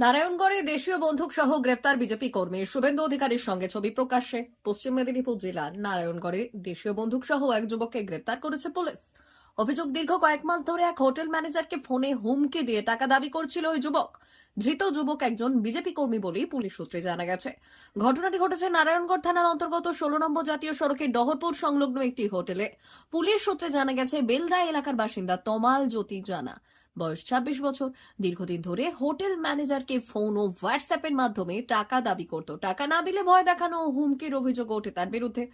নারায়ণগড়ে দেশীয় বন্দুক সহ গ্রেপ্তার বিজেপি কর্মী শুভেন্দু অধিকারীর সঙ্গে ছবি প্রকাশ্যে। পশ্চিম মেদিনীপুর জেলার নারায়ণগড়ে দেশীয় বন্দুক সহ এক যুবককে গ্রেপ্তার করেছে পুলিশ। অভিযোগ, দীর্ঘ কয়েক মাস ধরে এক হোটেল ম্যানেজারকে ফোনে হুমকি দিয়ে টাকা দাবি করছিল ওই যুবক। ধৃত যুবক একজন বিজেপি কর্মী বলেই পুলিশ সূত্রে জানা গেছে। ঘটনাটি ঘটেছে নারায়ণগড় থানার অন্তর্গত 16 নম্বর জাতীয় সড়কের ডহরপুর সংলগ্ন একটি হোটেলে। পুলিশ সূত্রে জানা গেছে, বেলদা এলাকার বাসিন্দা তমাল জ্যোতি জানা, বয়স 26 বছর, দীর্ঘদিন ধরে হোটেল ম্যানেজারকে ফোন ও হোয়াটসঅ্যাপের মাধ্যমে টাকা দাবি করত। টাকা না দিলে ভয় দেখানো ও হুমকির অভিযোগ ওঠে তার বিরুদ্ধে।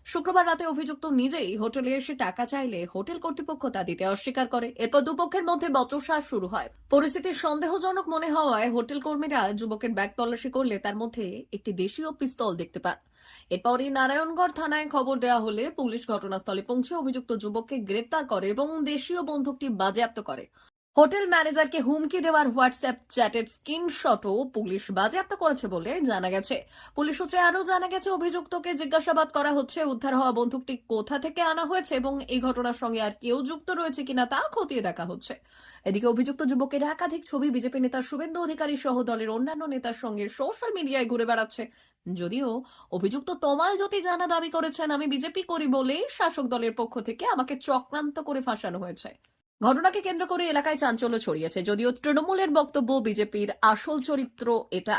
শুক্রবার রাতে অভিযুক্ত নিজেই হোটেলে এসে টাকা চাইলে হোটেল কর্তৃপক্ষ তা দিতে অস্বীকার করে। এরপর দুপক্ষের মধ্যে বচসা শুরু হয়। পরিস্থিতি সন্দেহজনক মনে হওয়ায় হোটেল কর্মীরা যুবকের ব্যাগ তল্লাশি করলে তার মধ্যে একটি দেশীয় পিস্তল দেখতে পান। এরপরই নারায়ণগড় থানায় খবর দেওয়া হলে পুলিশ ঘটনাস্থলে পৌঁছে অভিযুক্ত যুবককে গ্রেপ্তার করে এবং দেশীয় বন্দুকটি বাজেয়াপ্ত করে। হোটেল ম্যানেজারকে হুমকি দেওয়ার হোয়াটসঅ্যাপ চ্যাটের স্ক্রিনশটও পুলিশ বাজেয়াপ্ত করেছে বলে জানা গেছে। পুলিশ সূত্রে আরও জানা গেছে, অভিযুক্তকে জিজ্ঞাসাবাদ করা হচ্ছে। উদ্ধার হওয়া বন্দুকটি কোথা থেকে আনা হয়েছে এবং এই ঘটনার সঙ্গে আর কেউ যুক্ত রয়েছে কিনা তা খতিয়ে দেখা হচ্ছে। এদিকে অভিযুক্ত যুবকের একাধিক ছবি বিজেপি নেতা শুভেন্দু অধিকারী সহ দলের অন্যান্য নেতার সঙ্গে সোশ্যাল মিডিয়ায় ঘুরে বেড়াচ্ছে। যদিও অভিযুক্ত তমাল জ্যোতি জানা দাবি করেছেন, আমি বিজেপি করি বলেই শাসক দলের পক্ষ থেকে আমাকে চক্রান্ত করে ফাঁসানো হয়েছে। ঘটনাকে কেন্দ্র করে এলাকায় চাঞ্চল্য ছড়িয়েছে। যদিও তৃণমূলের বক্তব্য, বিজেপির আসল চরিত্র এটা।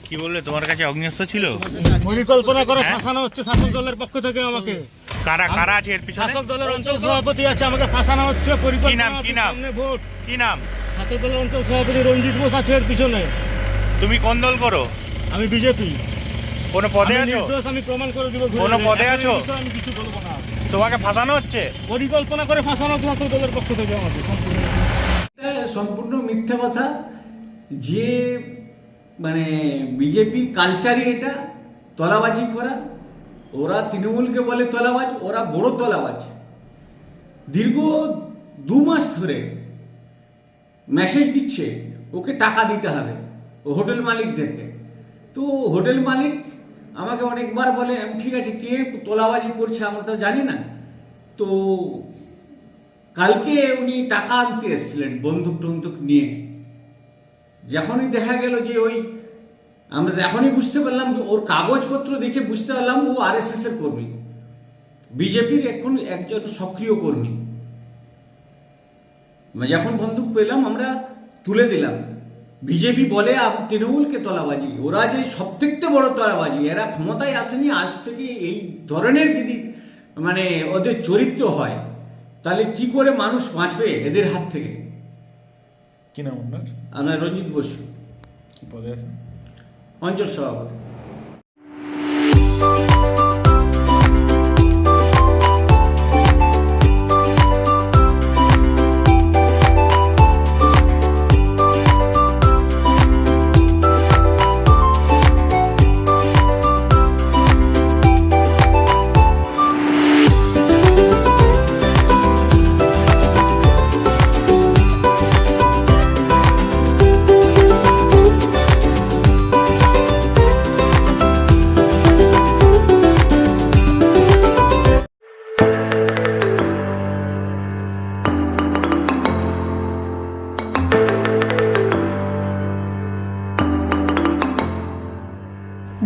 কি বললে, তোমার কাছে অগ্নিস্ত্র ছিল? পরিকল্পনা করে ফাঁসানো হচ্ছে শাসক দলের পক্ষ থেকে আমাকে। কারা কারা আছে এর পিছনে? শাসক দলের অঞ্চল সভাপতি আছে, আমাকে ফাঁসানো হচ্ছে। পরিকল্পনা কি নাম? সামনে ভোট। কি নাম? শাসক দলের অঞ্চল সভাপতি রঞ্জিত বোস আছে এর পিছনে। তুমি কোন দল করো? আমি বিজেপি। কোন পদে আমি আছো? নির্দোষ, আমি প্রমাণ করে দিব। কোন পদে আছো? আমি কিছু বলবো না। তোমাকে ফাঁসানো হচ্ছে? পরিকল্পনা করে ফাঁসানো হচ্ছে শাসক দলের পক্ষ থেকে আমাকে। সম্পূর্ণ মিথ্যা কথা। যে মানে বিজেপির কালচারই এটা, তলাবাজি করা। ওরা তৃণমূলকে বলে তলাবাজ, ওরা বড় তলাবাজ। দীর্ঘ 2 মাস ধরে মেসেজ দিচ্ছে ওকে টাকা দিতে হবে, ও হোটেল মালিকদেরকে। তো হোটেল মালিক আমাকে অনেকবার বলে, ঠিক আছে, কে তোলাবাজি করছে আমরা তো জানি না। তো কালকে উনি টাকা আনতে এসেছিলেন বন্দুক টন্দুক নিয়ে। যখনই দেখা গেল যে আমরা এখনই বুঝতে পারলাম যে ওর কাগজপত্র দেখে বুঝতে পারলাম ও আরএসএস এর কর্মী, বিজেপির এখন একজন সক্রিয় কর্মী। যখন বন্দুক পেলাম আমরা তুলে দিলাম। বিজেপি বলে তৃণমূলকে তলাবাজি, ওরা যে সবথেকে বড় তলাবাজি। এরা ক্ষমতায় আসেনি, আজ থেকে এই ধরনের যদি মানে ওদের চরিত্র হয়, তাহলে কি করে মানুষ বাঁচবে এদের হাত থেকে? কি নাম আপনার? আপনার রঞ্জিত বসু, পদে আছে অঞ্চল সভাপতি।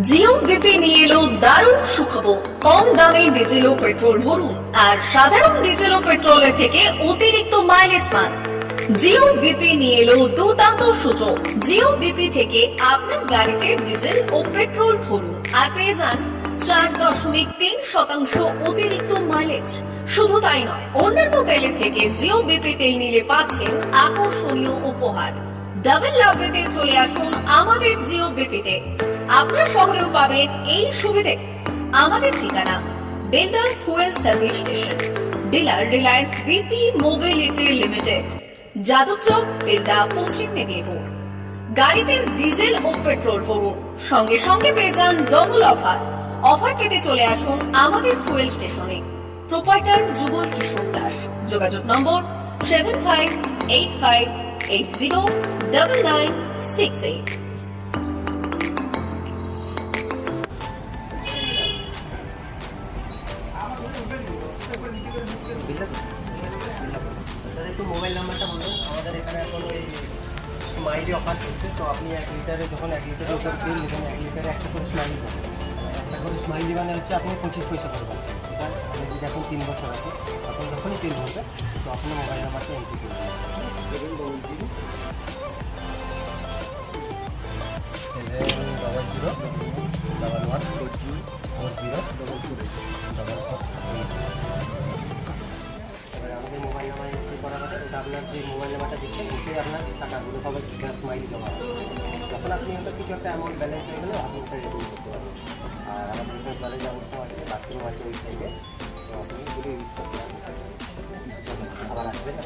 জিও বিপি নিয়ে এলো দারুণ সুখবর। কম দামে ডিজেল ও পেট্রোল ভরুন আর সাধারণ ডিজেল ও পেট্রোলের থেকে অতিরিক্ত মাইলেজ পান। জিও বিপি নিয়ে এলো দুর্দান্ত সুযোগ। জিও বিপি থেকে আপনার গাড়িতে ডিজেল ও পেট্রোল ভরুন আর পেয়ে যান 4.3% অতিরিক্ত মাইলেজ। শুধু তাই নয়, অন্যান্য তেলের থেকে জিও বিপি তেল নিলে পাচ্ছেন আকর্ষণীয় উপহার। ডাবল লাভ পেতে চলে আসুন আমাদের জিও বিপিতে। আপনার শহরেও পাবেন এই সুবিধে। আমাদের ঠিকানা Belda fuel service station, dealer Reliance BP mobility limited, Jadabchak, Belda, পশ্চিম মেদিনীপুর। গাড়িতে ডিজেল ও পেট্রোল ভরুন, সঙ্গে সঙ্গে পেয়ে যান ডবল অফার। অফার পেতে চলে আসুন আমাদের ফুয়েল স্টেশনে। প্রোপাইটার যুগল কিশোর দাস। যোগাযোগ নম্বর 7585809968। একটু মোবাইল নাম্বারটা বলুন আমাদের। আমাদের এখানে এখন ওই স্মাইলি অফার চলছে। তো আপনি 1 লিটারে যখন 1 লিটারের উপর তেল নেবেন, 1 লিটারে একটা করে স্মাইলি পাবেন। একটা করে স্মাইলি মানে হচ্ছে আপনি 25 পয়সা করবেন। এটা মানে যদি এখন 3 বছর আছে, আপনি যখনই তেল ভরবেন তো আপনার মোবাইল নাম্বারটা এন্ট্রি করবেন, দেখবেন 700114044 আমাদের মোবাইল নাম্বার এন্ট্রি করা হবে। ওটা আপনার যে মোবাইল নাম্বারটা দিচ্ছেন ওটাই আপনার টাকাগুলো সবাই স্মাইলি জমা হবে। যখন আপনি ওটা কিছু একটা অ্যামাউন্ট ব্যালেন্স হয়ে গেলে আপনি ওটা রেডিং করতে পারবেন। আর আমাদের এখানে ব্যালেন্স ব্যবস্থা আছে, বাথরুম আছে ওই সাইডে, তো আপনি এগুলো ইউজ করতে পারবেন। আবার আসবেন।